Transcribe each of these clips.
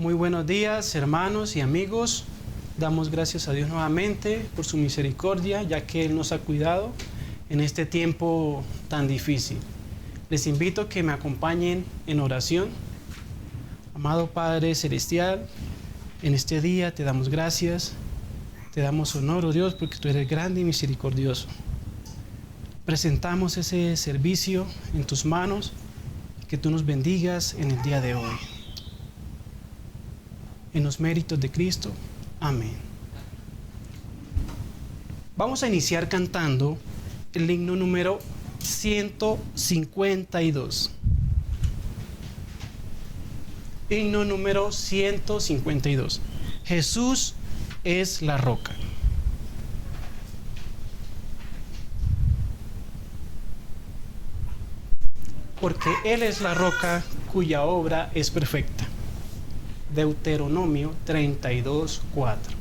Muy buenos días, hermanos y amigos. Damos gracias a Dios nuevamente por su misericordia, ya que Él nos ha cuidado en este tiempo tan difícil. Les invito a que me acompañen en oración. Amado Padre Celestial, en este día te damos gracias, te damos honor, oh Dios, porque tú eres grande y misericordioso. Presentamos ese servicio en tus manos, que tú nos bendigas en el día de hoy. En los méritos de Cristo. Amén. Vamos a iniciar cantando el himno número 152. Himno número 152. Jesús es la roca. Porque Él es la roca cuya obra es perfecta. Deuteronomio 32:4.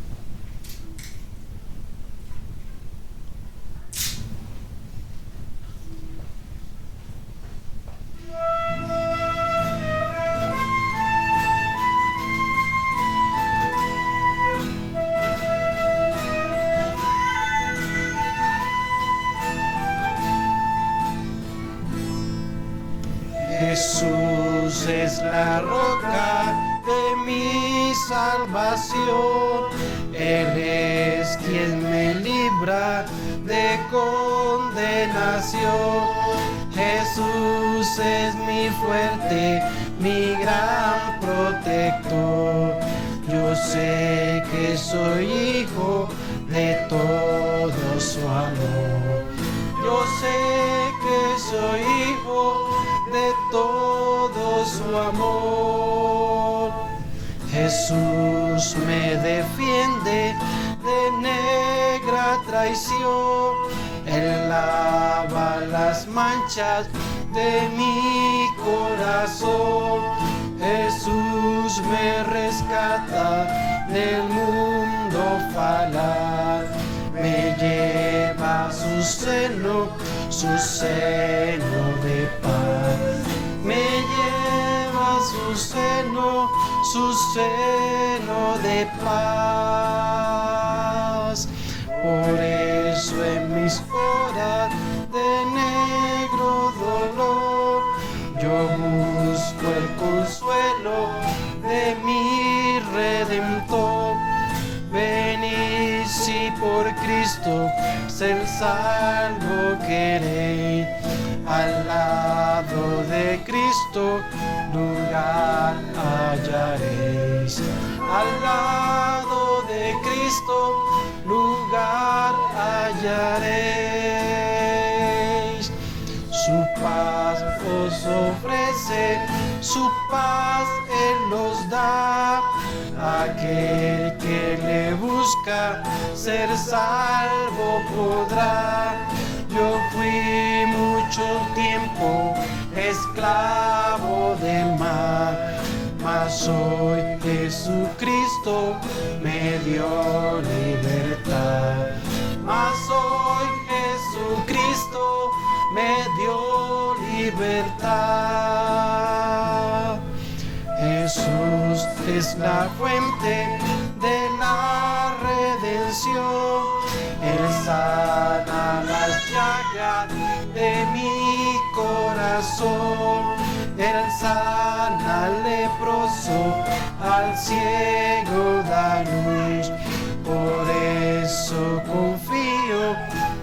Jesús es la roca de mi salvación, Él es quien me libra de condenación. Jesús es mi fuerte, mi gran protector. Yo sé que soy hijo de todo su amor. Yo sé que soy hijo de todo su amor. Jesús me defiende de negra traición. Él lava las manchas de mi corazón. Jesús me rescata del mundo falaz. Me lleva a su seno de paz. Me lleva a su seno de paz. Por eso en mis horas de negro dolor, yo busco el consuelo de mi Redentor. Venid si por Cristo ser salvo queréis, al lado de Cristo lugar hallaréis. Al lado de Cristo lugar hallaréis. Su paz os ofrece, su paz Él os da. Aquel que le busca ser salvo podrá. Yo fui mucho tiempo esclavo del mal, mas hoy Jesucristo me dio libertad. Mas hoy Jesucristo me dio libertad. Jesús es la fuente de la redención. Él sana las llagas de mi corazón. Él sana al leproso, al ciego da luz. Por eso confío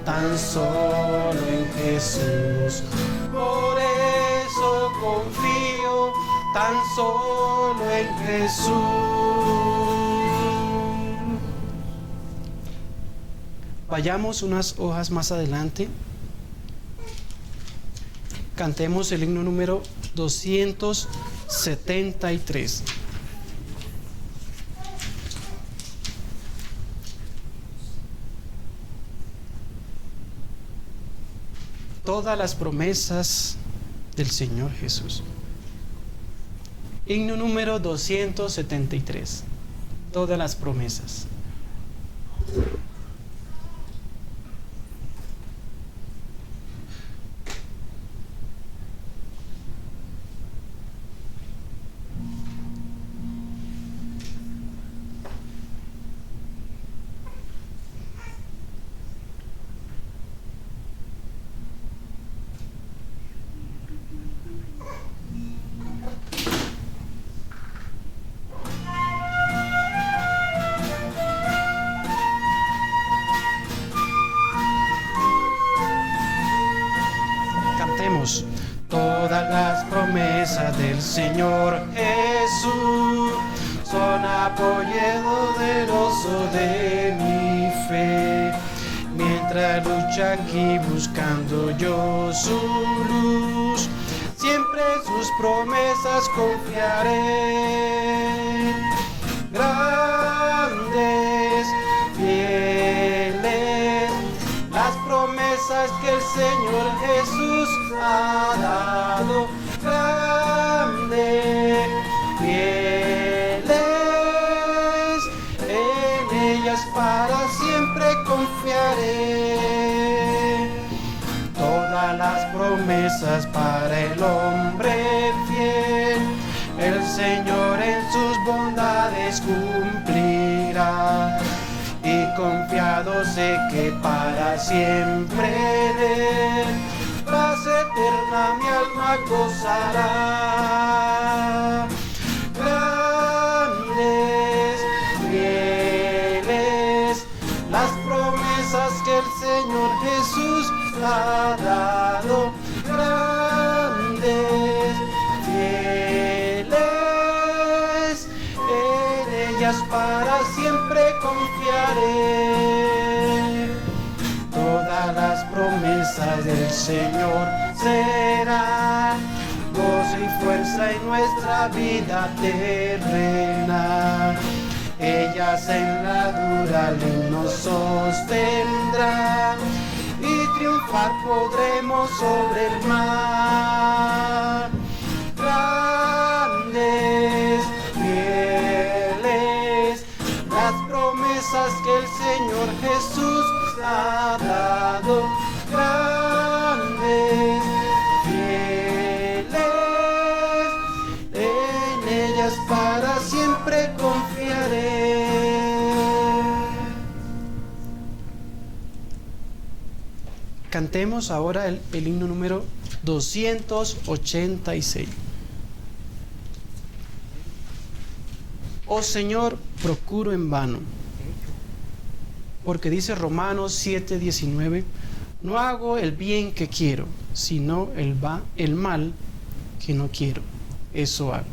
tan solo en Jesús. Por eso confío tan solo en Jesús. Vayamos unas hojas más adelante. Cantemos el himno número 273. Todas las promesas del Señor Jesús. Himno número 273. Todas las promesas. Señor Jesús, son apoyo poderoso de mi fe. Mientras lucha aquí buscando yo su luz, siempre en sus promesas confiaré. Grandes, fieles, las promesas que el Señor Jesús ha dado. Grandes, fieles, en ellas para siempre confiaré. Todas las promesas para el hombre fiel, el Señor en sus bondades cumplirá. Y confiado sé que para siempre de él, paz eterna mi alma gozará. Grandes, fieles, las promesas que el Señor Jesús ha dado. Grandes, fieles, en ellas para siempre confiaré. Todas las promesas del Señor serán gozo y fuerza en nuestra vida terrena. Ellas en la dura ley nos sostendrán y triunfar podremos sobre el mar. Grandes, fieles, las promesas que el Señor Jesús ha dado. Grandes, fieles, en ellas para siempre confiaré. Cantemos ahora el himno número 286. Oh Señor, procuro en vano, porque dice Romanos 7:19, no hago el bien que quiero, sino el mal que no quiero, eso hago.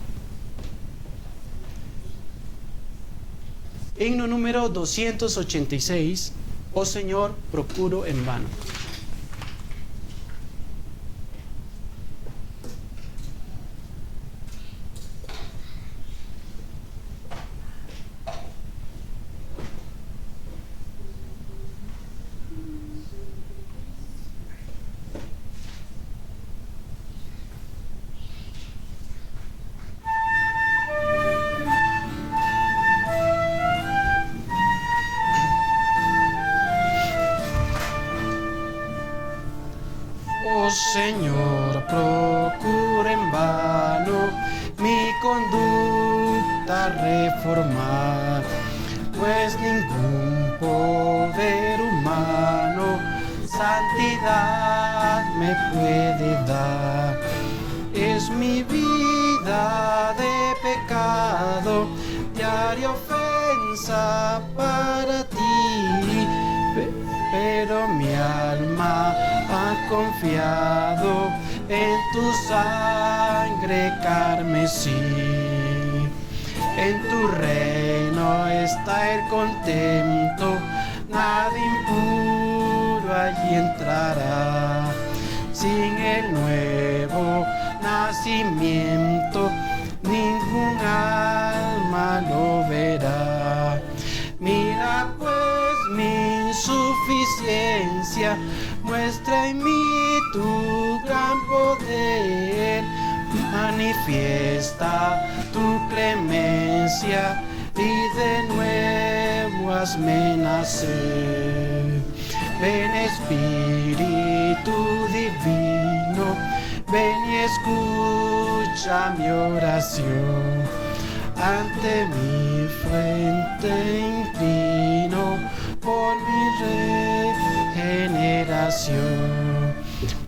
Himno número 286, oh Señor, procuro en vano. Oh Señor, procura en vano mi conducta reformar, pues ningún poder humano santidad me puede dar. Es mi vida de pecado, diaria ofensa para ti, pero mi alma ha confiado en tu sangre carmesí. En tu reino está el contento, nada impuro allí entrará. Sin el nuevo nacimiento, ningún alma lo verá. Mira pues mi insuficiencia, muestra en mí tu gran poder, manifiesta tu clemencia y de nuevo hazme nacer. Ven Espíritu Divino, ven y escucha mi oración. Ante mi frente inclino por mi regeneración.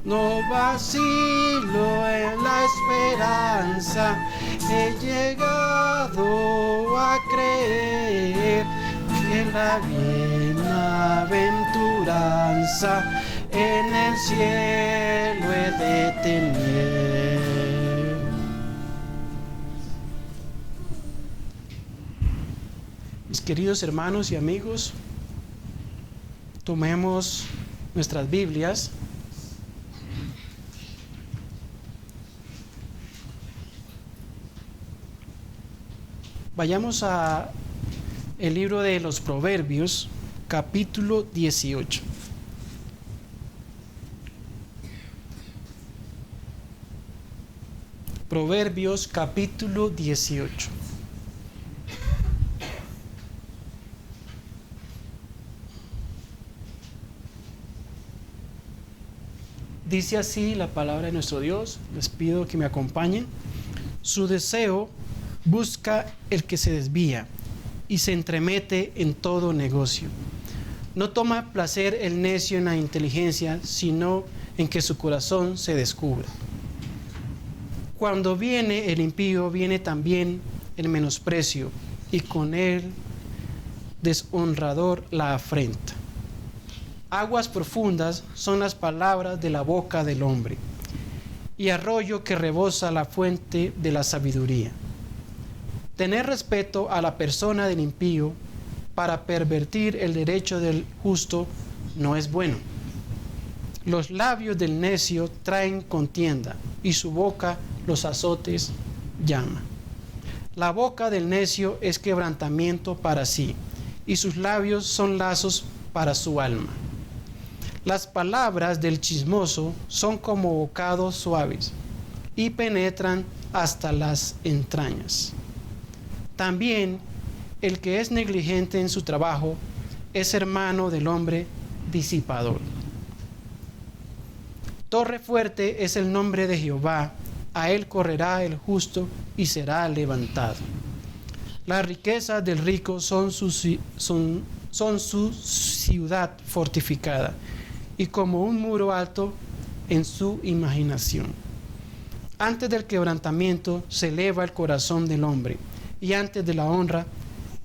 No vacilo en la esperanza, he llegado a creer que la bienaventuranza en el cielo he de tener. queridos hermanos y amigos, tomemos nuestras Biblias. Vayamos a el libro de los Proverbios, capítulo 18. Proverbios, capítulo 18. Dice así la palabra de nuestro Dios. Les pido que me acompañen. Su deseo busca el que se desvía y se entremete en todo negocio. No toma placer el necio en la inteligencia, sino en que su corazón se descubra. Cuando viene el impío, viene también el menosprecio, y con él deshonrador la afrenta. Aguas profundas son las palabras de la boca del hombre, y arroyo que rebosa la fuente de la sabiduría. Tener respeto a la persona del impío para pervertir el derecho del justo no es bueno. Los labios del necio traen contienda, y su boca los azotes llama. La boca del necio es quebrantamiento para sí, y sus labios son lazos para su alma. Las palabras del chismoso son como bocados suaves, y penetran hasta las entrañas. También el que es negligente en su trabajo es hermano del hombre disipador. Torre fuerte es el nombre de Jehová, a él correrá el justo y será levantado. Las riquezas del rico son su ciudad fortificada, y como un muro alto en su imaginación. Antes del quebrantamiento se eleva el corazón del hombre, y antes de la honra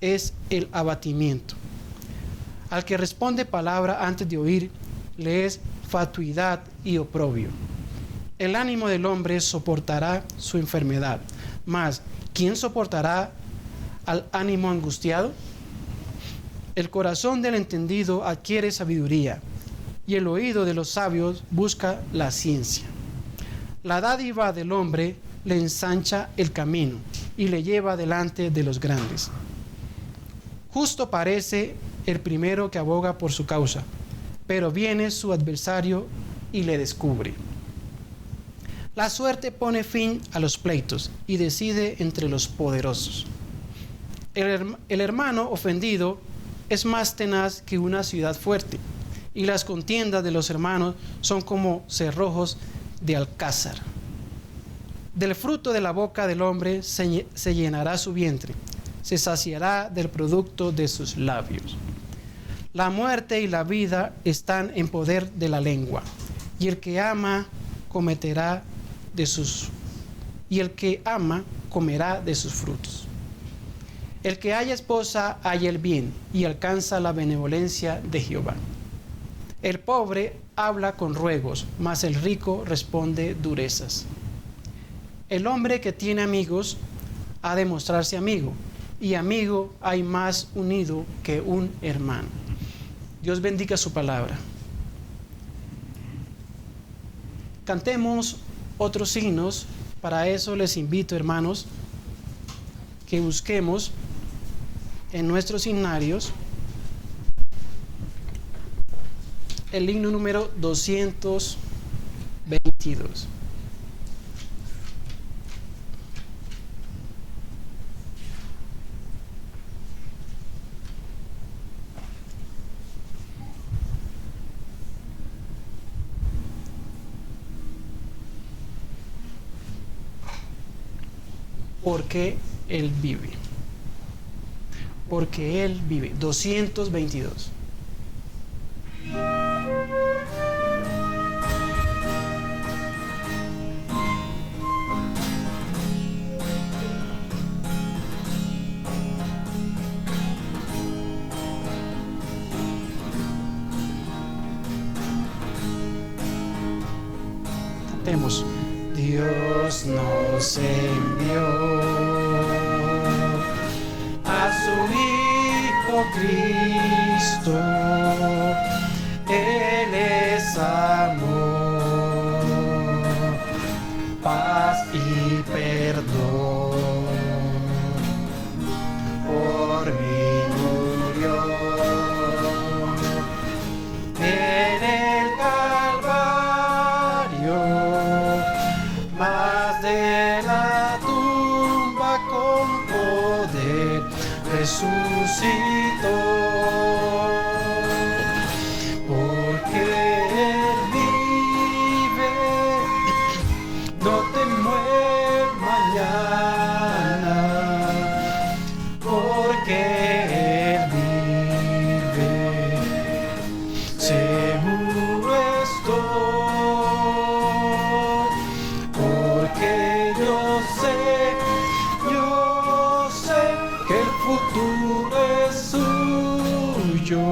es el abatimiento. Al que responde palabra antes de oír, le es fatuidad y oprobio. El ánimo del hombre soportará su enfermedad, mas ¿quién soportará al ánimo angustiado? El corazón del entendido adquiere sabiduría, y el oído de los sabios busca la ciencia. La dádiva del hombre le ensancha el camino y le lleva delante de los grandes. Justo parece el primero que aboga por su causa, pero viene su adversario y le descubre. La suerte pone fin a los pleitos y decide entre los poderosos. El hermano ofendido es más tenaz que una ciudad fuerte, y las contiendas de los hermanos son como cerrojos de alcázar. Del fruto de la boca del hombre se llenará su vientre, se saciará del producto de sus labios. La muerte y la vida están en poder de la lengua, y el que ama comerá de sus frutos. El que haya esposa halla el bien y alcanza la benevolencia de Jehová. El pobre habla con ruegos, mas el rico responde durezas. El hombre que tiene amigos ha de mostrarse amigo, y amigo hay más unido que un hermano. Dios bendiga su palabra. Cantemos otros signos. Para eso les invito, hermanos, que busquemos en nuestros signarios el himno número 222. Porque Él vive. Porque Él vive. 222. Cantemos. Dios nos envió a su Hijo Oh Cristo, Él es amor, paz y perdón. Por mí murió en el Calvario, mas de la tumba con poder resucitó. Porque Él vive, no temo el mañana, porque Él vive, seguro estoy, porque yo sé que el futuro es suyo,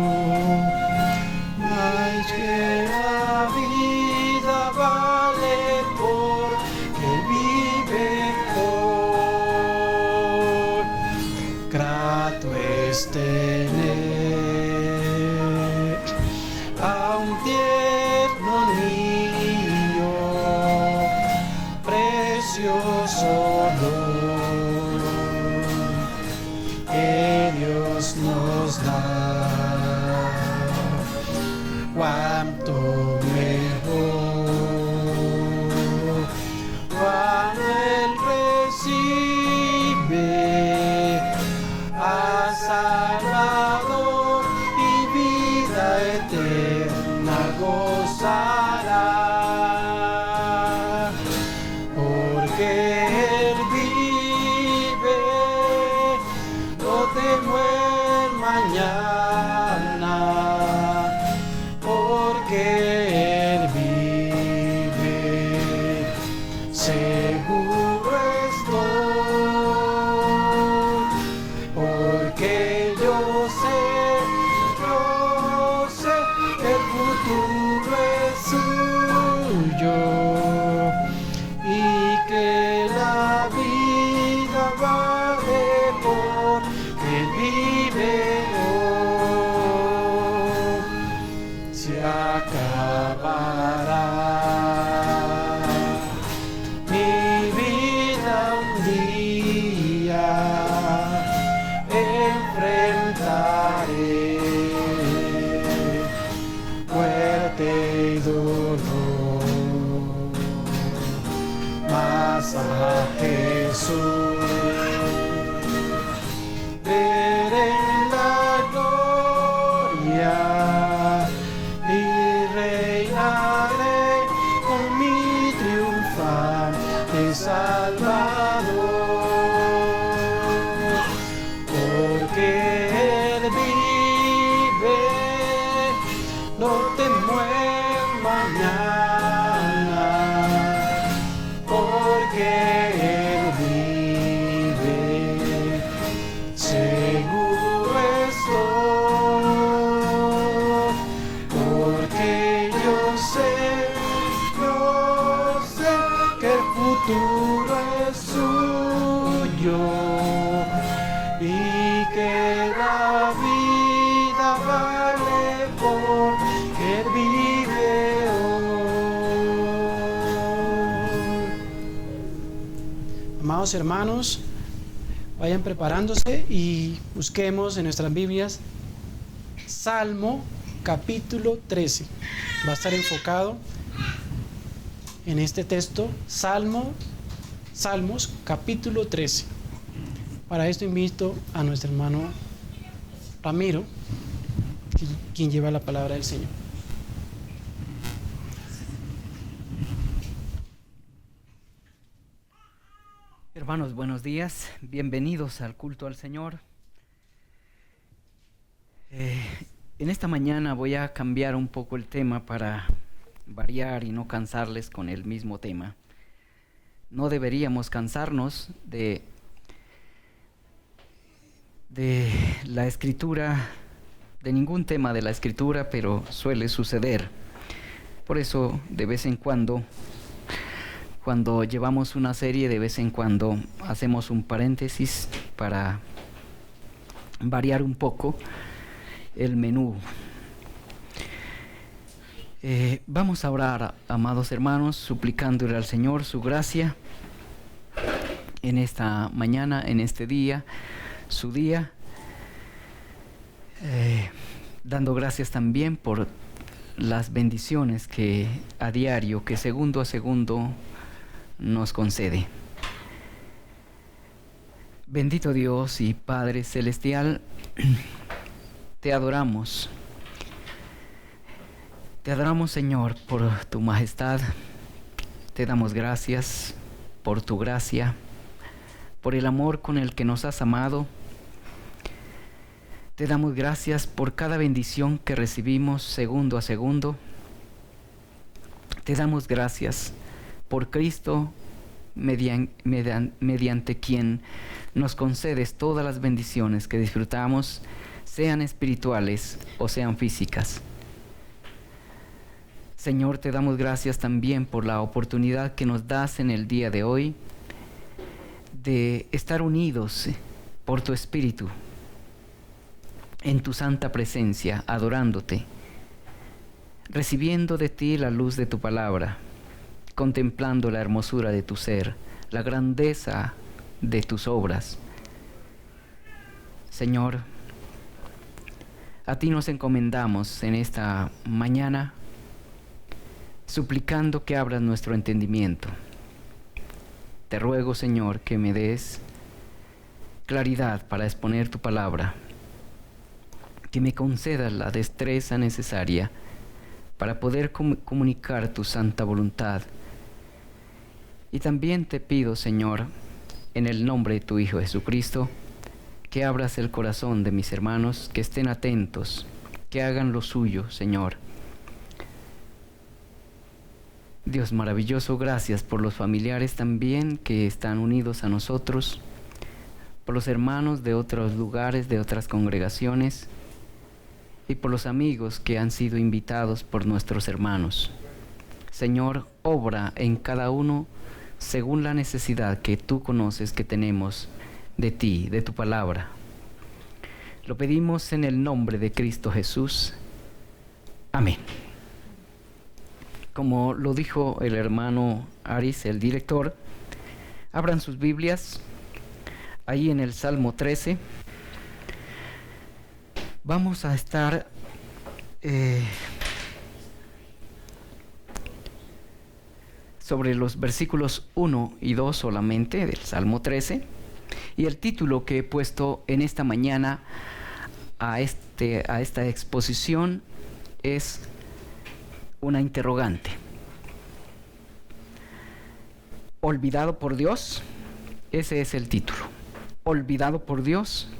más que la vida vale porque Él vive hoy. Grato es tener a un tierno niño, precioso don que Dios nos da. Cuánto mejor cuando Él recibe a Salvador y vida eterna gozará, porque Él vive, no temo el mañana, porque Él vive, seguro estoy, porque yo sé que el futuro es suyo y que la vida vale porque Él vive hoy. Se acabará mi vida un día, enfrentaré muerte y dolor, mas a Jesús veré en la gloria y reinaré con mi triunfante Salvador, porque Él vive, no temo el mañana, porque Él vive, seguro estoy, porque yo sé que el futuro es suyo y que la vida vale porque Él vive hoy. Amados hermanos, vayan preparándose y busquemos en nuestras Biblias Salmo capítulo 13. Va a estar enfocado en este texto, Salmos capítulo 13. Para esto invito a nuestro hermano Ramiro, quien lleva la palabra del Señor. Hermanos, buenos días, bienvenidos al culto al Señor. En esta mañana voy a cambiar un poco el tema para variar y no cansarles con el mismo tema. No deberíamos cansarnos de la escritura, de ningún tema de la escritura, pero suele suceder. Por eso, de vez en cuando llevamos una serie, de vez en cuando hacemos un paréntesis para variar un poco el menú. Vamos a orar, amados hermanos, suplicándole al Señor su gracia en esta mañana, en este día, su día, dando gracias también por las bendiciones que a diario, que segundo a segundo nos concede. Bendito Dios y Padre Celestial, te adoramos. Te adoramos, Señor, por tu majestad. Te damos gracias por tu gracia, por el amor con el que nos has amado. Te damos gracias por cada bendición que recibimos segundo a segundo. Te damos gracias por Cristo, mediante quien nos concedes todas las bendiciones que disfrutamos, sean espirituales o sean físicas. Señor, te damos gracias también por la oportunidad que nos das en el día de hoy de estar unidos por tu Espíritu en tu santa presencia, adorándote, recibiendo de ti la luz de tu palabra, contemplando la hermosura de tu ser, la grandeza de tus obras. Señor, a ti nos encomendamos en esta mañana, suplicando que abras nuestro entendimiento. Te ruego, Señor, que me des claridad para exponer tu palabra, que me concedas la destreza necesaria para poder comunicar tu santa voluntad. Y también te pido, Señor, en el nombre de tu Hijo Jesucristo, que abras el corazón de mis hermanos, que estén atentos, que hagan lo suyo, Señor. Dios maravilloso, gracias por los familiares también que están unidos a nosotros, por los hermanos de otros lugares, de otras congregaciones, y por los amigos que han sido invitados por nuestros hermanos. Señor, obra en cada uno según la necesidad que tú conoces que tenemos de ti, de tu palabra. Lo pedimos en el nombre de Cristo Jesús. Amén. Como lo dijo el hermano Aris, el director, abran sus Biblias ahí en el Salmo 13. Vamos a estar sobre los versículos 1 y 2 solamente del Salmo 13. Y el título que he puesto en esta mañana a esta exposición es una interrogante. ¿Olvidado por Dios? Ese es el título. ¿Olvidado por Dios?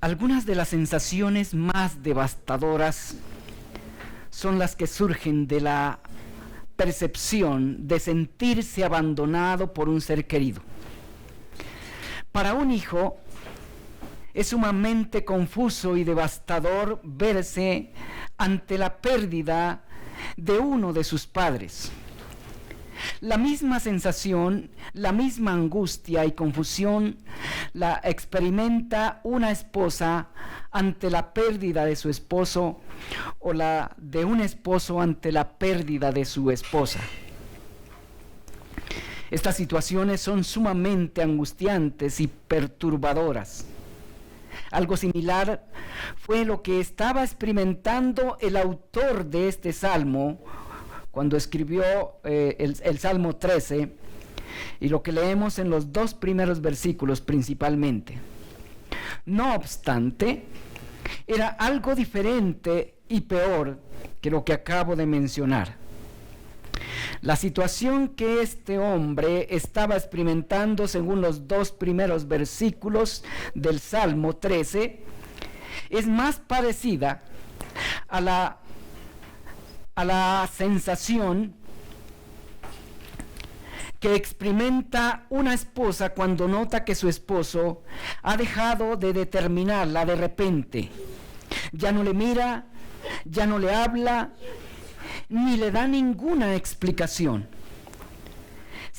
Algunas de las sensaciones más devastadoras son las que surgen de la percepción de sentirse abandonado por un ser querido. Para un hijo es sumamente confuso y devastador verse ante la pérdida de uno de sus padres. La misma sensación, la misma angustia y confusión la experimenta una esposa ante la pérdida de su esposo o la de un esposo ante la pérdida de su esposa. Estas situaciones son sumamente angustiantes y perturbadoras. Algo similar fue lo que estaba experimentando el autor de este salmo cuando escribió el Salmo 13, y lo que leemos en los 2 primeros versículos principalmente. No obstante, era algo diferente y peor que lo que acabo de mencionar. La situación que este hombre estaba experimentando, según los 2 primeros versículos del Salmo 13, es más parecida a la sensación que experimenta una esposa cuando nota que su esposo ha dejado de determinarla de repente. Ya no le mira, ya no le habla, ni le da ninguna explicación.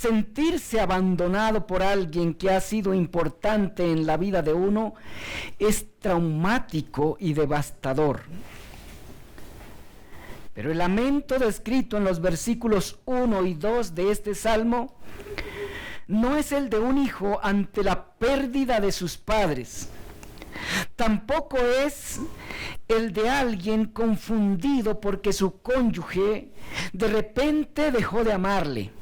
Sentirse abandonado por alguien que ha sido importante en la vida de uno es traumático y devastador. Pero el lamento descrito en los versículos 1 y 2 de este salmo no es el de un hijo ante la pérdida de sus padres. Tampoco es el de alguien confundido porque su cónyuge de repente dejó de amarle.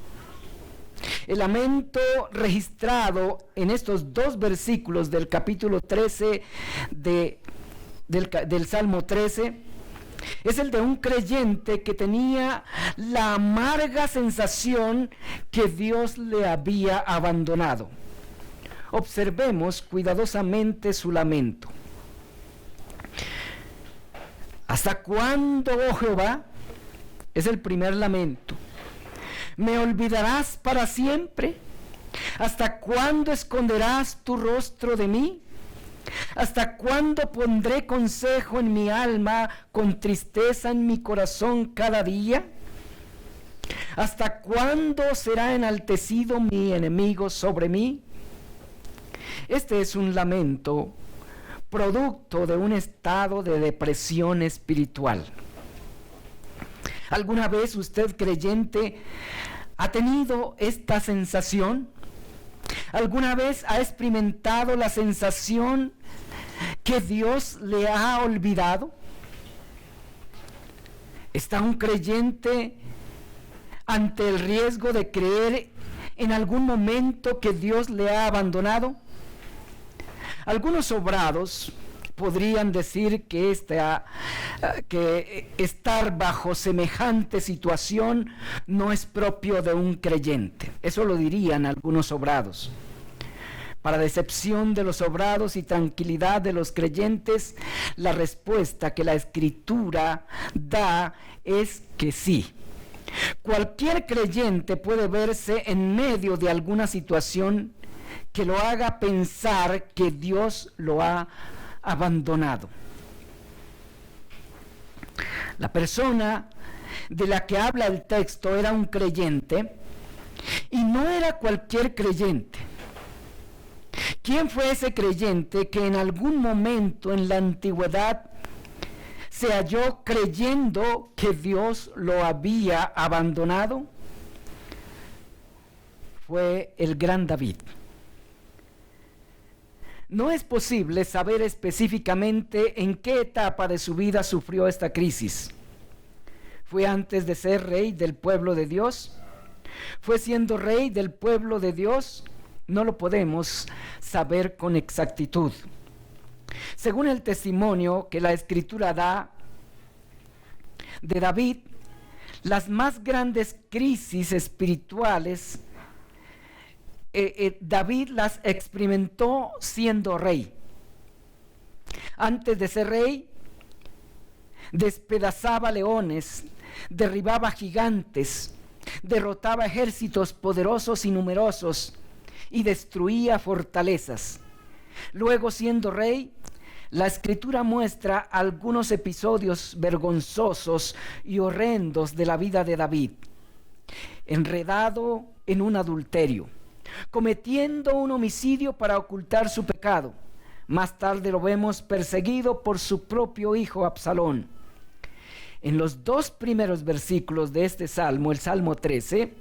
El lamento registrado en estos dos versículos del capítulo 13 del Salmo 13 es el de un creyente que tenía la amarga sensación que Dios le había abandonado. Observemos cuidadosamente su lamento. ¿Hasta cuándo, oh Jehová? Es el primer lamento. ¿Me olvidarás para siempre? ¿Hasta cuándo esconderás tu rostro de mí? ¿Hasta cuándo pondré consejo en mi alma, con tristeza en mi corazón cada día? ¿Hasta cuándo será enaltecido mi enemigo sobre mí? Este es un lamento producto de un estado de depresión espiritual. ¿Alguna vez usted, creyente, ha tenido esta sensación? ¿Alguna vez ha experimentado la sensación que Dios le ha olvidado? ¿Está un creyente ante el riesgo de creer en algún momento que Dios le ha abandonado? Algunos sobrados podrían decir que estar bajo semejante situación no es propio de un creyente. Eso lo dirían algunos sobrados. Para decepción de los sobrados y tranquilidad de los creyentes, la respuesta que la Escritura da es que sí. Cualquier creyente puede verse en medio de alguna situación que lo haga pensar que Dios lo ha abandonado. La persona de la que habla el texto era un creyente y no era cualquier creyente. ¿Quién fue ese creyente que en algún momento en la antigüedad se halló creyendo que Dios lo había abandonado? Fue el gran David. No es posible saber específicamente en qué etapa de su vida sufrió esta crisis. ¿Fue antes de ser rey del pueblo de Dios? ¿Fue siendo rey del pueblo de Dios? No lo podemos saber con exactitud. Según el testimonio que la Escritura da de David, las más grandes crisis espirituales David las experimentó siendo rey. Antes de ser rey, despedazaba leones, derribaba gigantes, derrotaba ejércitos poderosos y numerosos y destruía fortalezas. Luego, siendo rey, la Escritura muestra algunos episodios vergonzosos y horrendos de la vida de David. Enredado en un adulterio, cometiendo un homicidio para ocultar su pecado. Más tarde lo vemos perseguido por su propio hijo Absalón. En los dos primeros versículos de este salmo, el Salmo 13,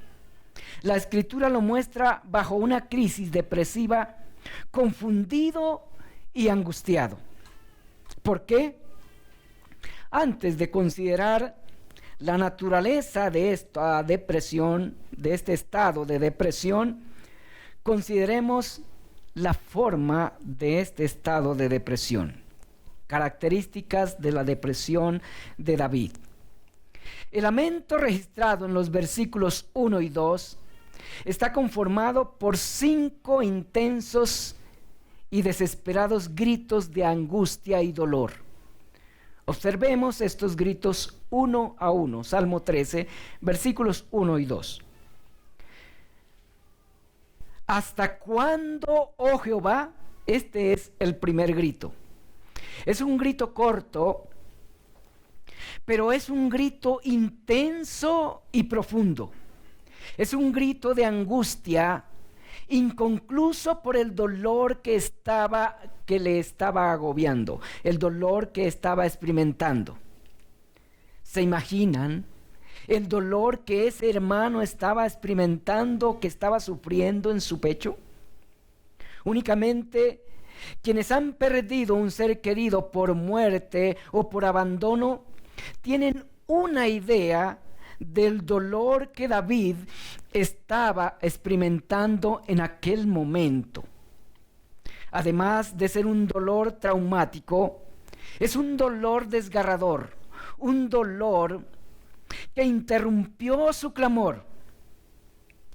la Escritura lo muestra bajo una crisis depresiva, confundido y angustiado. ¿Por qué? Antes de considerar la naturaleza de esta depresión, de este estado de depresión, consideremos la forma de este estado de depresión. Características de la depresión de David. El lamento registrado en los versículos 1 y 2 está conformado por 5 intensos y desesperados gritos de angustia y dolor. Observemos estos gritos uno a uno. Salmo 13, versículos 1 y 2. ¿Hasta cuándo, oh Jehová? Este es el primer grito. Es un grito corto, pero es un grito intenso y profundo. Es un grito de angustia inconcluso por el dolor que le estaba agobiando, el dolor que estaba experimentando. ¿Se imaginan el dolor que ese hermano estaba experimentando, que estaba sufriendo en su pecho? Únicamente quienes han perdido un ser querido por muerte o por abandono tienen una idea del dolor que David estaba experimentando en aquel momento. Además de ser un dolor traumático, es un dolor desgarrador, un dolor que interrumpió su clamor.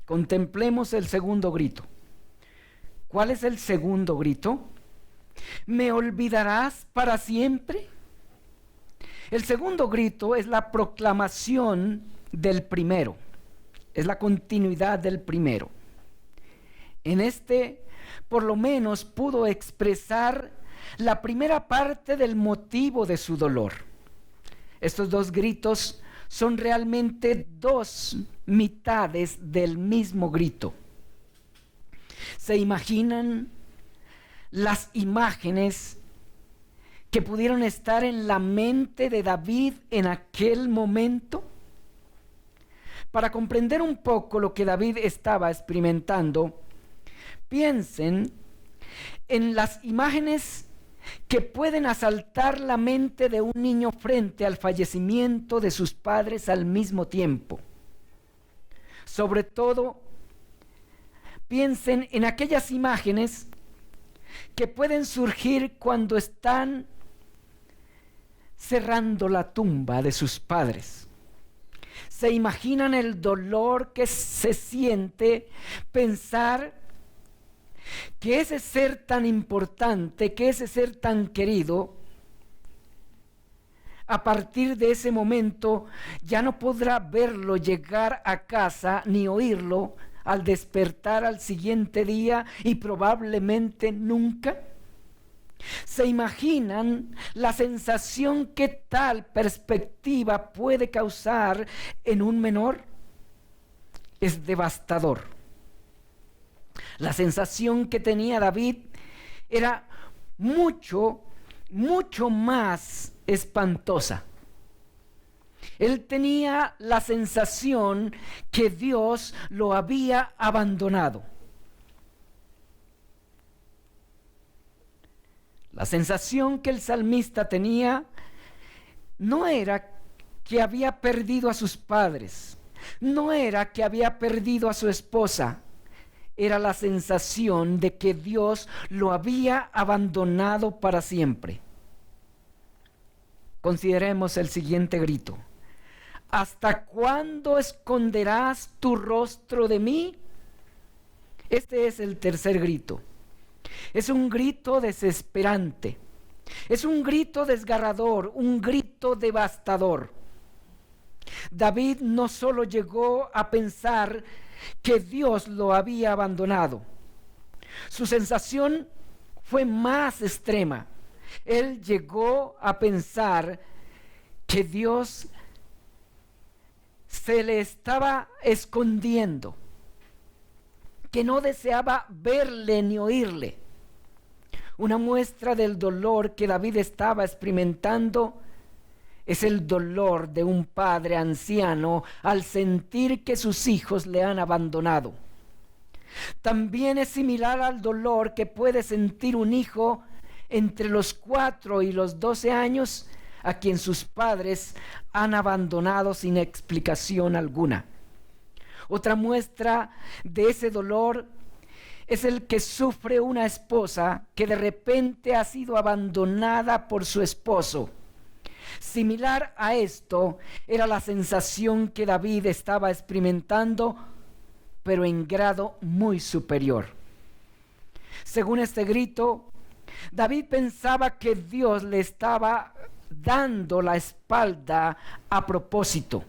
Contemplemos el segundo grito. ¿Cuál es el segundo grito? ¿Me olvidarás para siempre? El segundo grito es la proclamación del primero, es la continuidad del primero. En este, por lo menos, pudo expresar la primera parte del motivo de su dolor. Estos dos gritos son realmente dos mitades del mismo grito. ¿Se imaginan las imágenes que pudieron estar en la mente de David en aquel momento? Para comprender un poco lo que David estaba experimentando, piensen en las imágenes que pueden asaltar la mente de un niño frente al fallecimiento de sus padres al mismo tiempo. Sobre todo, piensen en aquellas imágenes que pueden surgir cuando están cerrando la tumba de sus padres. ¿Se imaginan el dolor que se siente pensar que ese ser tan importante, que ese ser tan querido, a partir de ese momento ya no podrá verlo llegar a casa ni oírlo al despertar al siguiente día y probablemente nunca? ¿Se imaginan la sensación que tal perspectiva puede causar en un menor? Es devastador. La sensación que tenía David era mucho más espantosa. Él tenía la sensación que Dios lo había abandonado. La sensación que el salmista tenía no era que había perdido a sus padres, no era que había perdido a su esposa, era la sensación de que Dios lo había abandonado para siempre. Consideremos el siguiente grito. ¿Hasta cuándo esconderás tu rostro de mí? Este es el tercer grito. Es un grito desesperante, es un grito desgarrador, un grito devastador. David no solo llegó a pensar que Dios lo había abandonado, su sensación fue más extrema. Él llegó a pensar que Dios se le estaba escondiendo, que no deseaba verle ni oírle. Una muestra del dolor que David estaba experimentando es el dolor de un padre anciano al sentir que sus hijos le han abandonado. También es similar al dolor que puede sentir un hijo entre los 4 y los 12 años a quien sus padres han abandonado sin explicación alguna. Otra muestra de ese dolor es el que sufre una esposa que de repente ha sido abandonada por su esposo. Similar a esto era la sensación que David estaba experimentando, pero en grado muy superior. Según este grito, David pensaba que Dios le estaba dando la espalda a propósito.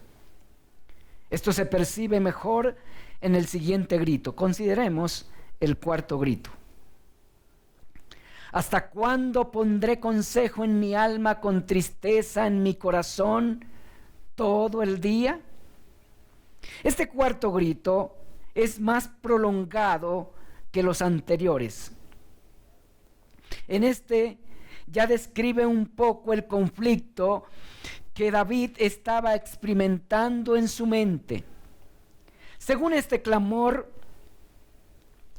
Esto se percibe mejor en el siguiente grito. Consideremos el cuarto grito. ¿Hasta cuándo pondré consejo en mi alma con tristeza en mi corazón todo el día? Este cuarto grito es más prolongado que los anteriores. En este ya describe un poco el conflicto que David estaba experimentando en su mente. Según este clamor,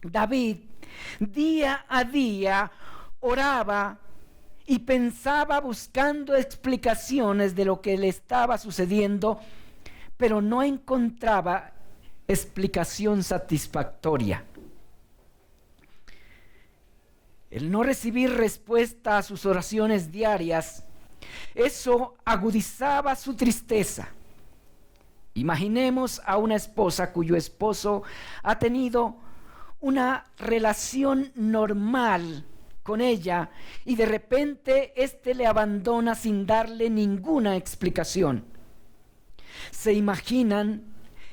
David día a día oraba y pensaba buscando explicaciones de lo que le estaba sucediendo, pero no encontraba explicación satisfactoria. El no recibir respuesta a sus oraciones diarias, eso agudizaba su tristeza. Imaginemos a una esposa cuyo esposo ha tenido una relación normal con ella y de repente éste le abandona sin darle ninguna explicación. ¿Se imaginan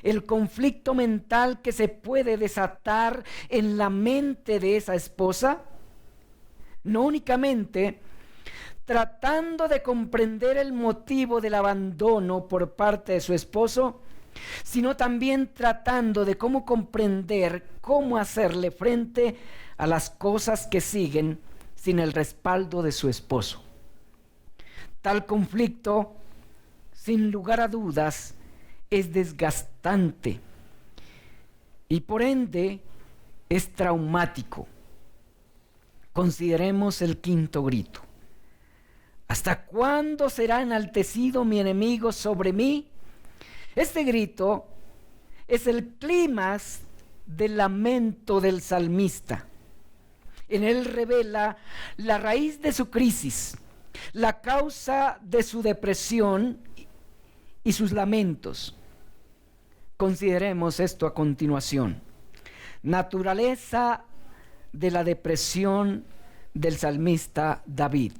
el conflicto mental que se puede desatar en la mente de esa esposa? No únicamente tratando de comprender el motivo del abandono por parte de su esposo, sino también tratando de cómo comprender, cómo hacerle frente a las cosas que siguen sin el respaldo de su esposo. Tal conflicto, sin lugar a dudas, es desgastante y por ende es traumático. Consideremos el quinto grito. ¿Hasta cuándo será enaltecido mi enemigo sobre mí? Este grito es el clímax del lamento del salmista. En él revela la raíz de su crisis, la causa de su depresión y sus lamentos. Consideremos esto a continuación. Naturaleza de la depresión del salmista David.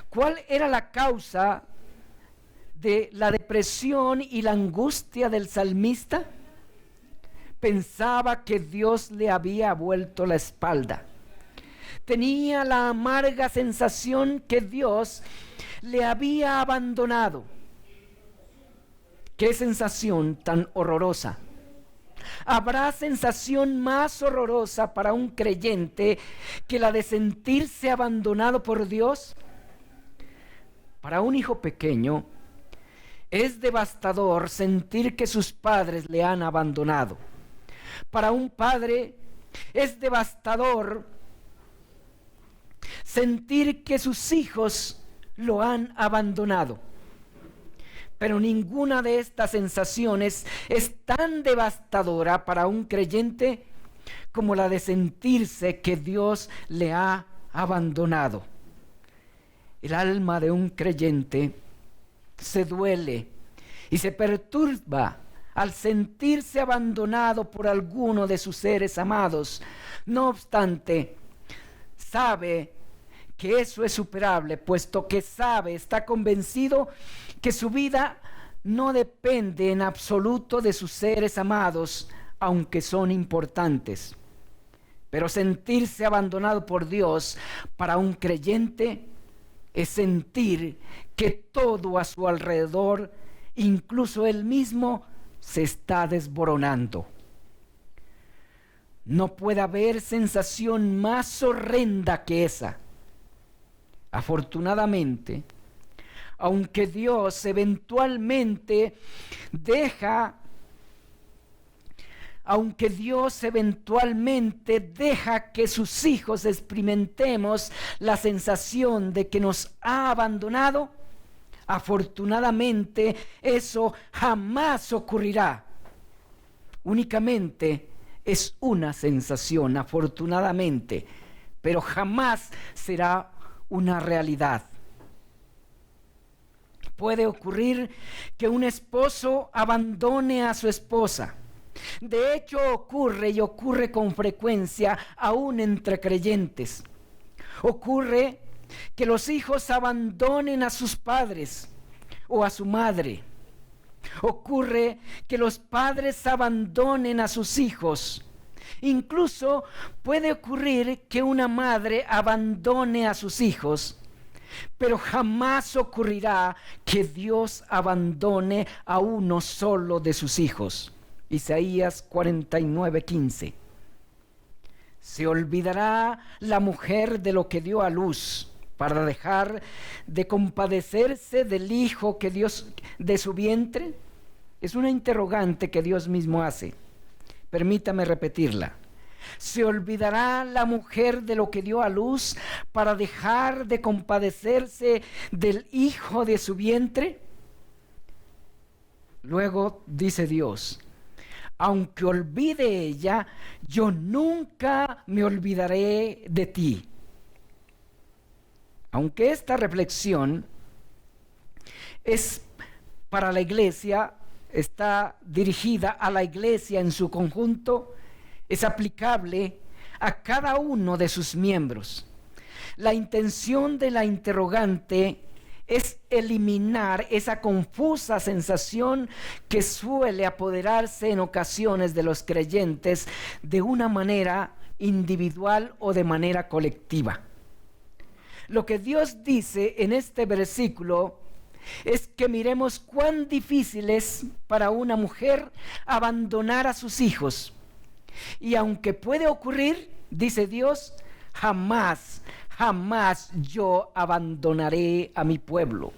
¿Cuál era la causa de la depresión y la angustia del salmista? Pensaba que Dios le había vuelto la espalda. Tenía la amarga sensación que Dios le había abandonado. ¡Qué sensación tan horrorosa! ¿Habrá sensación más horrorosa para un creyente que la de sentirse abandonado por Dios? Para un hijo pequeño, es devastador sentir que sus padres le han abandonado. Para un padre, es devastador sentir que sus hijos lo han abandonado. Pero ninguna de estas sensaciones es tan devastadora para un creyente como la de sentirse que Dios le ha abandonado. El alma de un creyente se duele y se perturba al sentirse abandonado por alguno de sus seres amados. No obstante, sabe que eso es superable, puesto que está convencido que su vida no depende en absoluto de sus seres amados, aunque son importantes. Pero sentirse abandonado por Dios para un creyente es sentir que todo a su alrededor, incluso él mismo, se está desboronando. No puede haber sensación más horrenda que esa. Afortunadamente, aunque Dios eventualmente deja que sus hijos experimentemos la sensación de que nos ha abandonado, afortunadamente eso jamás ocurrirá. Únicamente es una sensación, afortunadamente, pero jamás será una realidad. Puede ocurrir que un esposo abandone a su esposa. De hecho, ocurre con frecuencia aún entre creyentes. Ocurre que los hijos abandonen a sus padres o a su madre. Ocurre que los padres abandonen a sus hijos. Incluso puede ocurrir que una madre abandone a sus hijos, pero jamás ocurrirá que Dios abandone a uno solo de sus hijos. Isaías 49:15. ¿Se olvidará la mujer de lo que dio a luz para dejar de compadecerse del hijo que Dios de su vientre? Es una interrogante que Dios mismo hace. Permítame repetirla. ¿Se olvidará la mujer de lo que dio a luz para dejar de compadecerse del hijo de su vientre? Luego dice Dios: aunque olvide ella, yo nunca me olvidaré de ti. Aunque esta reflexión es para la iglesia, está dirigida a la iglesia en su conjunto, es aplicable a cada uno de sus miembros. La intención de la interrogante es eliminar esa confusa sensación que suele apoderarse en ocasiones de los creyentes de una manera individual o de manera colectiva. Lo que Dios dice en este versículo es que miremos cuán difícil es para una mujer abandonar a sus hijos. Y aunque puede ocurrir, dice Dios, jamás yo abandonaré a mi pueblo.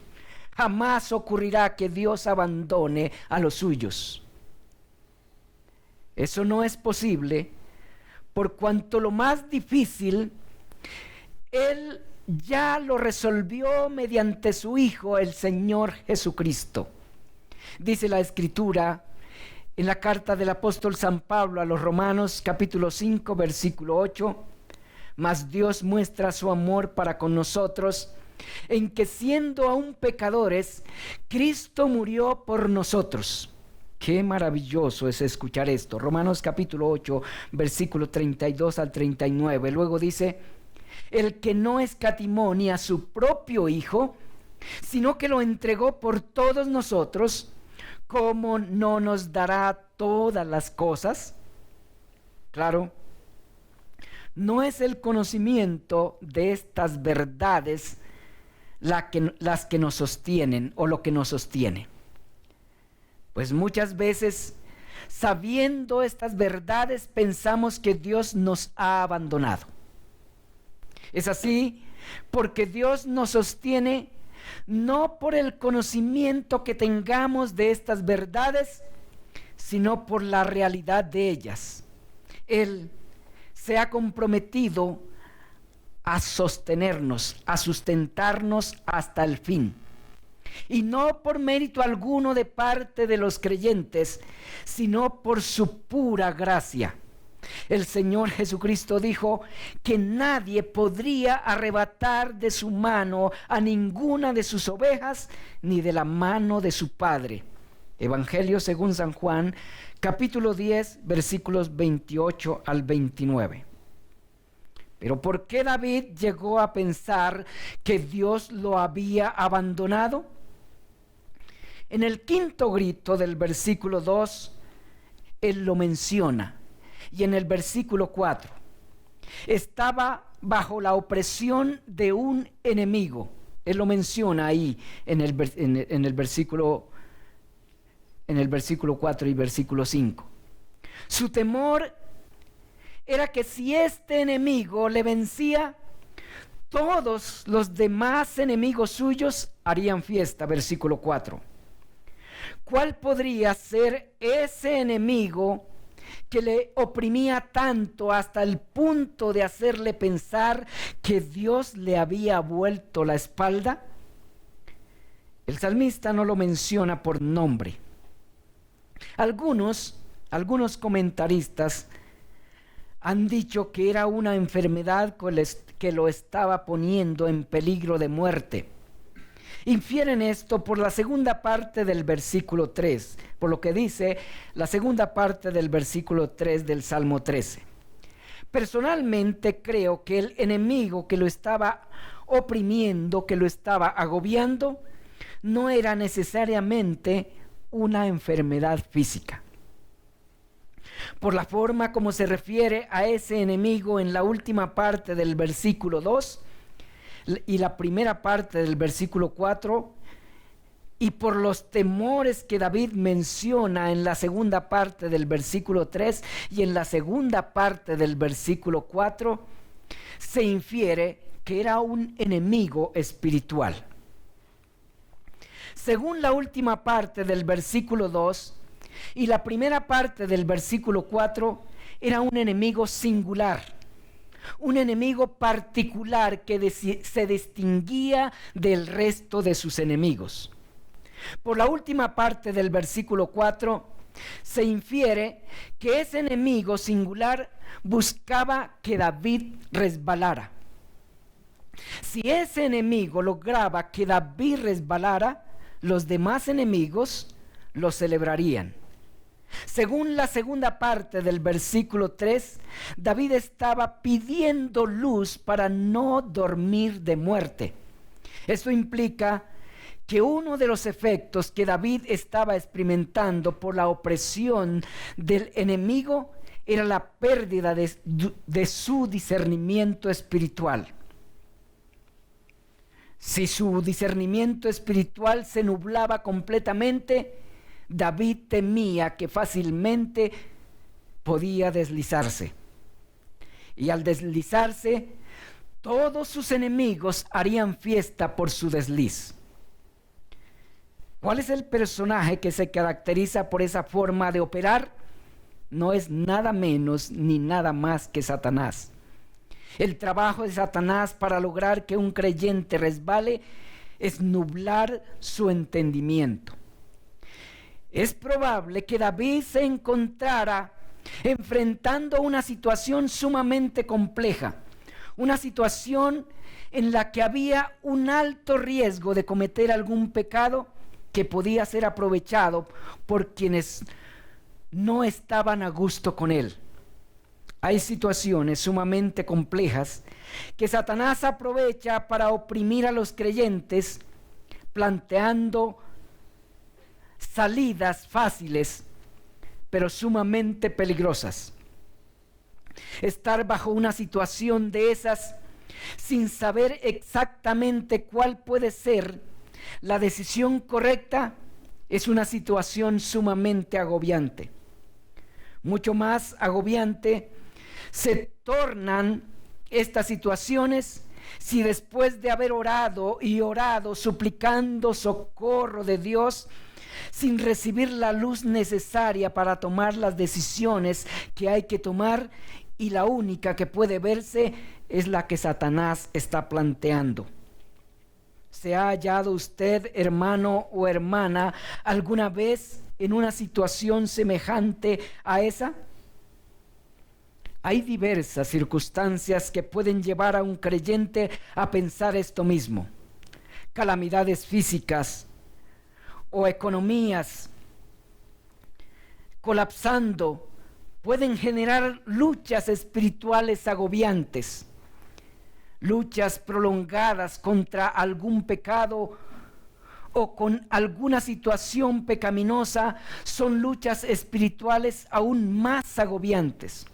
Jamás ocurrirá que Dios abandone a los suyos. Eso no es posible, por cuanto lo más difícil, Él ya lo resolvió mediante su Hijo, el Señor Jesucristo. Dice la Escritura en la carta del apóstol San Pablo a los Romanos, capítulo 5, versículo 8: mas Dios muestra su amor para con nosotros, en que siendo aún pecadores, Cristo murió por nosotros. Qué maravilloso es escuchar esto. Romanos capítulo 8, versículo 32 al 39. Luego dice: el que no escatimó ni a su propio Hijo, sino que lo entregó por todos nosotros, ¿cómo no nos dará todas las cosas? Claro, no es el conocimiento de estas verdades las que nos sostienen o lo que nos sostiene. Pues muchas veces, sabiendo estas verdades, pensamos que Dios nos ha abandonado. Es así porque Dios nos sostiene no por el conocimiento que tengamos de estas verdades, sino por la realidad de ellas. Él se ha comprometido a sostenernos, a sustentarnos hasta el fin. Y no por mérito alguno de parte de los creyentes, sino por su pura gracia. El Señor Jesucristo dijo que nadie podría arrebatar de su mano a ninguna de sus ovejas, ni de la mano de su Padre. Evangelio según San Juan, capítulo 10, versículos 28 al 29. Pero ¿por qué David llegó a pensar que Dios lo había abandonado? En el quinto grito del versículo 2, él lo menciona. Y en el versículo 4, estaba bajo la opresión de un enemigo. Él lo menciona ahí en el versículo 4 y versículo 5. Su temor era que si este enemigo le vencía, todos los demás enemigos suyos harían fiesta. Versículo 4. ¿Cuál podría ser ese enemigo que le oprimía tanto hasta el punto de hacerle pensar que Dios le había vuelto la espalda? El salmista no lo menciona por nombre. Algunos comentaristas han dicho que era una enfermedad que lo estaba poniendo en peligro de muerte. Infieren esto por la segunda parte del versículo 3, por lo que dice la segunda parte del versículo 3 del Salmo 13. Personalmente creo que el enemigo que lo estaba oprimiendo, que lo estaba agobiando, no era necesariamente una enfermedad física. Por la forma como se refiere a ese enemigo en la última parte del versículo 2, y la primera parte del versículo 4, y por los temores que David menciona en la segunda parte del versículo 3 y en la segunda parte del versículo 4, se infiere que era un enemigo espiritual. Según la última parte del versículo 2 y la primera parte del versículo 4, era un enemigo singular, un enemigo particular que se distinguía del resto de sus enemigos. Por la última parte del versículo 4 se infiere que ese enemigo singular buscaba que David resbalara. Si ese enemigo lograba que David resbalara, los demás enemigos lo celebrarían. Según la segunda parte del versículo 3, David estaba pidiendo luz para no dormir de muerte. Esto implica que uno de los efectos que David estaba experimentando por la opresión del enemigo era la pérdida de su discernimiento espiritual. Si su discernimiento espiritual se nublaba completamente, David temía que fácilmente podía deslizarse. Y al deslizarse, todos sus enemigos harían fiesta por su desliz. ¿Cuál es el personaje que se caracteriza por esa forma de operar? No es nada menos ni nada más que Satanás. El trabajo de Satanás para lograr que un creyente resbale es nublar su entendimiento. Es probable que David se encontrara enfrentando una situación sumamente compleja, una situación en la que había un alto riesgo de cometer algún pecado que podía ser aprovechado por quienes no estaban a gusto con él. Hay situaciones sumamente complejas que Satanás aprovecha para oprimir a los creyentes, planteando salidas fáciles, pero sumamente peligrosas. Estar bajo una situación de esas sin saber exactamente cuál puede ser la decisión correcta es una situación sumamente agobiante. Mucho más agobiante se tornan estas situaciones si después de haber orado y orado suplicando socorro de Dios, sin recibir la luz necesaria para tomar las decisiones que hay que tomar, y la única que puede verse es la que Satanás está planteando. ¿Se ha hallado usted, hermano o hermana, alguna vez en una situación semejante a esa? Hay diversas circunstancias que pueden llevar a un creyente a pensar esto mismo. Calamidades físicas o economías colapsando pueden generar luchas espirituales agobiantes. Luchas prolongadas contra algún pecado o con alguna situación pecaminosa son luchas espirituales aún más agobiantes.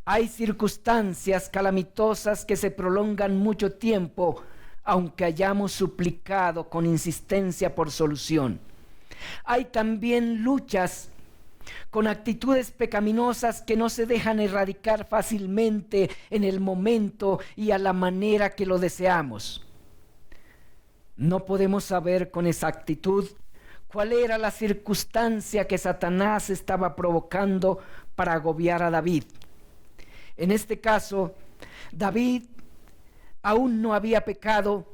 Hay circunstancias calamitosas que se prolongan mucho tiempo, aunque hayamos suplicado con insistencia por solución. Hay también luchas con actitudes pecaminosas que no se dejan erradicar fácilmente en el momento y a la manera que lo deseamos. No podemos saber con exactitud cuál era la circunstancia que Satanás estaba provocando para agobiar a David. En este caso, David aún no había pecado,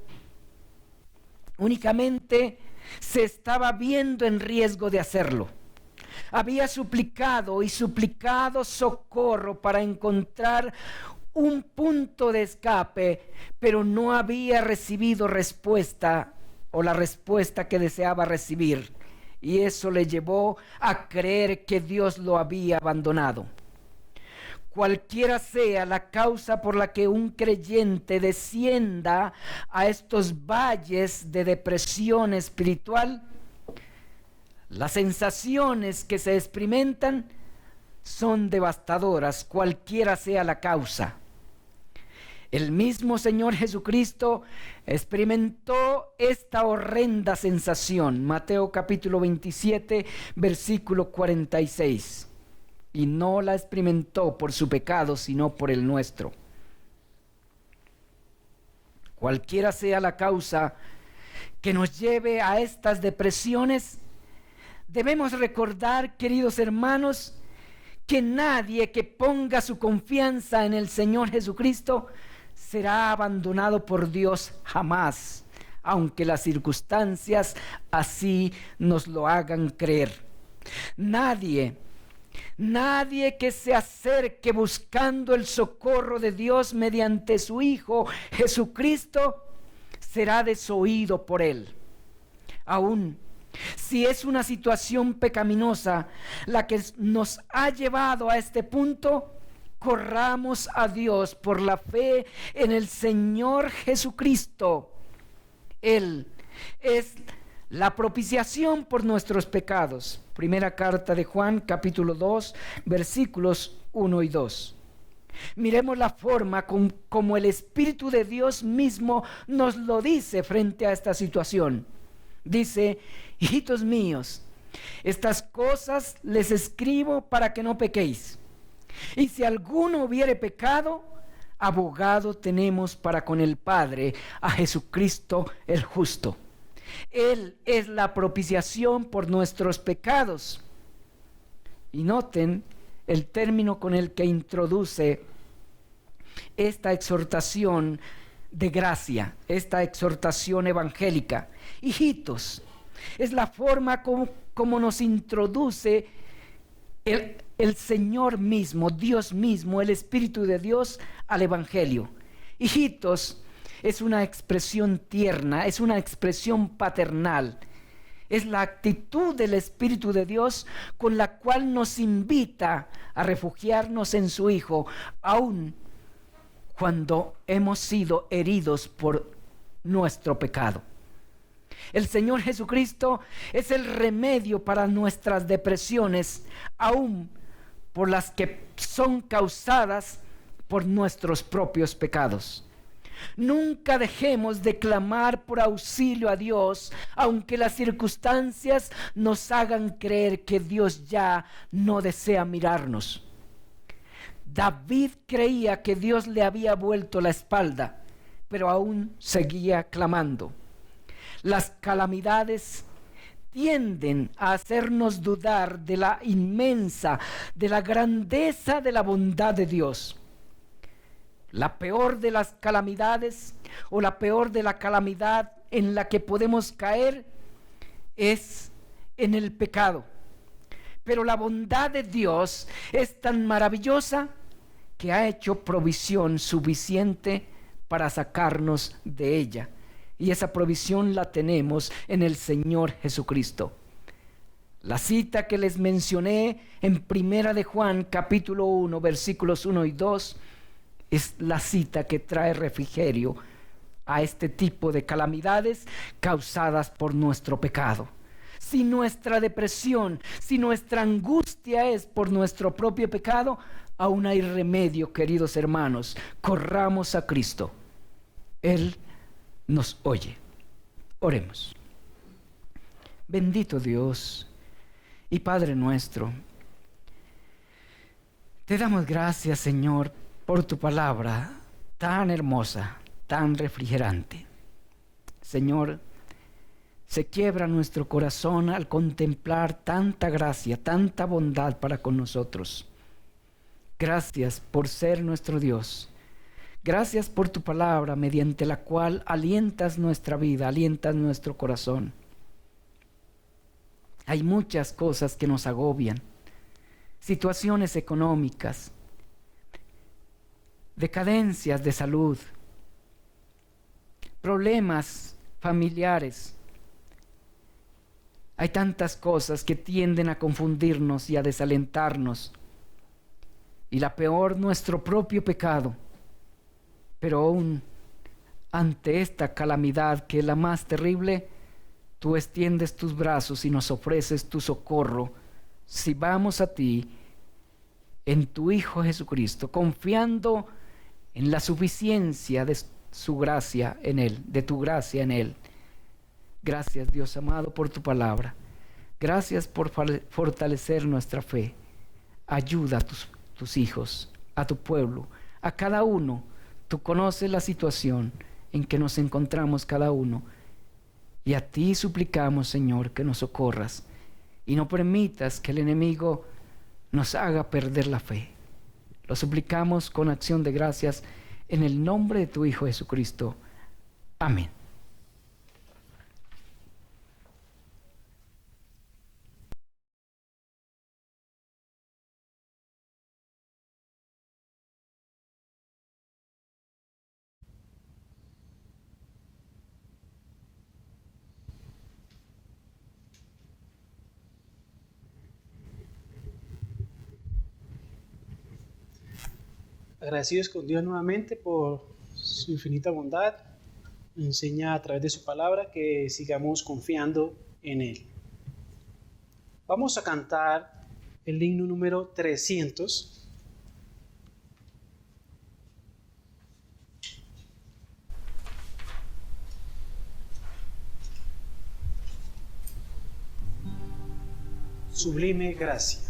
únicamente se estaba viendo en riesgo de hacerlo. Había suplicado y suplicado socorro para encontrar un punto de escape, pero no había recibido respuesta o la respuesta que deseaba recibir, y eso le llevó a creer que Dios lo había abandonado. Cualquiera sea la causa por la que un creyente descienda a estos valles de depresión espiritual, las sensaciones que se experimentan son devastadoras, cualquiera sea la causa. El mismo Señor Jesucristo experimentó esta horrenda sensación. Mateo capítulo 27, versículo 46. Y no la experimentó por su pecado, sino por el nuestro. Cualquiera sea la causa que nos lleve a estas depresiones, debemos recordar, queridos hermanos, que nadie que ponga su confianza en el Señor Jesucristo será abandonado por Dios jamás, aunque las circunstancias así nos lo hagan creer. Nadie que se acerque buscando el socorro de Dios mediante su Hijo Jesucristo será desoído por Él. Aún si es una situación pecaminosa la que nos ha llevado a este punto, corramos a Dios por la fe en el Señor Jesucristo. Él es la propiciación por nuestros pecados. Primera carta de Juan, capítulo 2, versículos 1 y 2. Miremos la forma como el Espíritu de Dios mismo nos lo dice frente a esta situación. Dice: hijitos míos, estas cosas les escribo para que no pequéis. Y si alguno hubiere pecado, abogado tenemos para con el Padre, a Jesucristo el justo. Él es la propiciación por nuestros pecados. Y noten el término con el que introduce esta exhortación de gracia, esta exhortación evangélica. Hijitos, es la forma como nos introduce el Señor mismo, Dios mismo, el Espíritu de Dios al Evangelio. Hijitos es una expresión tierna, es una expresión paternal. Es la actitud del Espíritu de Dios con la cual nos invita a refugiarnos en su Hijo, aun cuando hemos sido heridos por nuestro pecado. El Señor Jesucristo es el remedio para nuestras depresiones, aun por las que son causadas por nuestros propios pecados. Nunca dejemos de clamar por auxilio a Dios, aunque las circunstancias nos hagan creer que Dios ya no desea mirarnos. David creía que Dios le había vuelto la espalda, pero aún seguía clamando. Las calamidades tienden a hacernos dudar de la inmensa, de la grandeza de la bondad de Dios. La peor de las calamidades, o la peor de la calamidad en la que podemos caer, es en el pecado. Pero la bondad de Dios es tan maravillosa que ha hecho provisión suficiente para sacarnos de ella. Y esa provisión la tenemos en el Señor Jesucristo. La cita que les mencioné en Primera de Juan, capítulo 1, versículos 1 y 2, es la cita que trae refrigerio a este tipo de calamidades causadas por nuestro pecado. Si nuestra depresión, si nuestra angustia es por nuestro propio pecado, aún hay remedio, queridos hermanos. Corramos a Cristo. Él nos oye. Oremos. Bendito Dios y Padre nuestro, te damos gracias, Señor, por tu palabra tan hermosa, tan refrigerante. Señor, se quiebra nuestro corazón al contemplar tanta gracia, tanta bondad para con nosotros. Gracias por ser nuestro Dios. Gracias por tu palabra, mediante la cual alientas nuestra vida, alientas nuestro corazón. Hay muchas cosas que nos agobian, situaciones económicas, decadencias de salud, problemas familiares. Hay tantas cosas que tienden a confundirnos y a desalentarnos. Y la peor, nuestro propio pecado. Pero aún ante esta calamidad, que es la más terrible, tú extiendes tus brazos y nos ofreces tu socorro si vamos a ti en tu Hijo Jesucristo, confiando en la suficiencia de su gracia en Él, de tu gracia en Él. Gracias, Dios amado, por tu palabra. Gracias por fortalecer nuestra fe. Ayuda a tus hijos, a tu pueblo, a cada uno. Tú conoces la situación en que nos encontramos cada uno. Y a ti suplicamos, Señor, que nos socorras y no permitas que el enemigo nos haga perder la fe. Lo suplicamos con acción de gracias en el nombre de tu Hijo Jesucristo. Amén. Agradecidos con Dios nuevamente por su infinita bondad. Nos enseña a través de su palabra que sigamos confiando en Él. Vamos a cantar el himno número 300. Sublime gracia.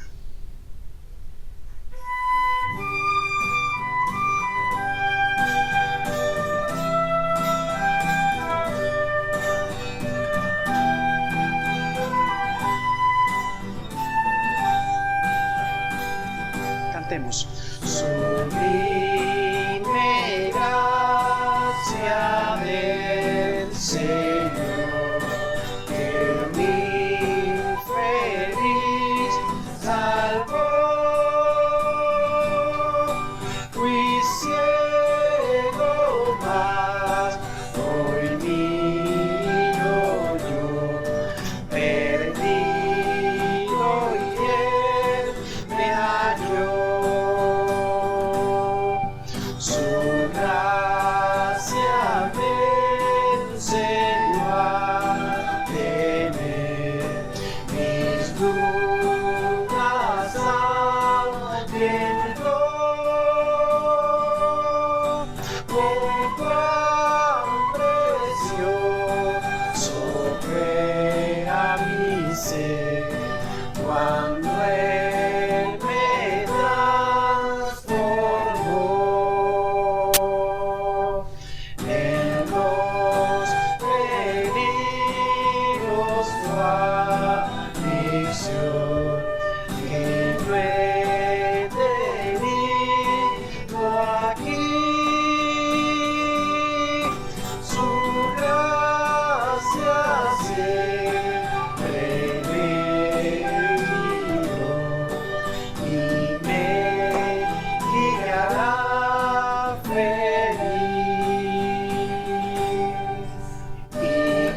Cantemos. Sublime gracia del Señor, que mi infeliz salvó. Fui ciego, mas hoy miro yo, perdido y Él me halló. Su gracia me enseñó a tener mis dudas abierto. Oh, cuán precioso fue a mi ser cuando Él me transformó. En los peligros su aflicción que yo he tenido aquí, su gracia siempre me libró y me guiará feliz. Y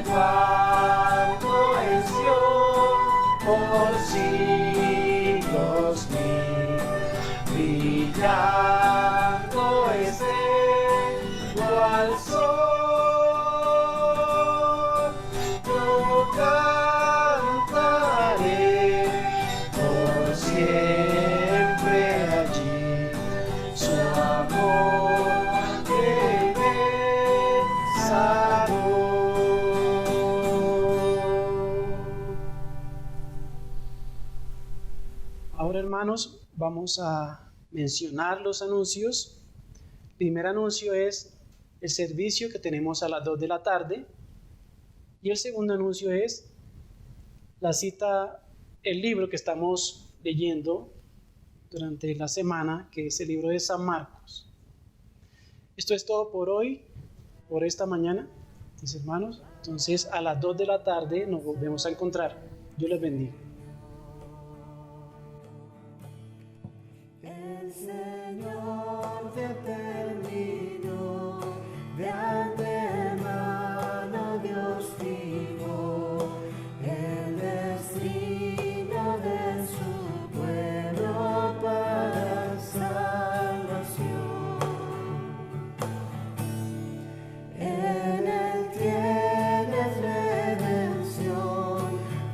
cuando en Sion por siglos mil, brillando esté cual sol, yo cantaré por siempre allí su amor que me salvó. Ahora, hermanos, vamos a mencionar los anuncios. El primer anuncio es el servicio que tenemos a las 2 de la tarde. Y el segundo anuncio es la cita, el libro que estamos leyendo durante la semana, que es el libro de San Marcos. Esto es todo por hoy, por esta mañana, mis hermanos. Entonces, a las 2 de la tarde nos volvemos a encontrar. Dios les bendiga. El Señor determinó de antemano, Dios fijó el destino de su pueblo para salvación. En Él tienes redención,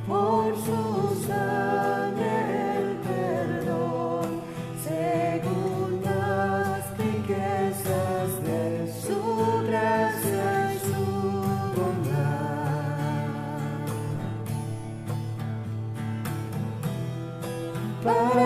por su sangre el perdón, según las riquezas para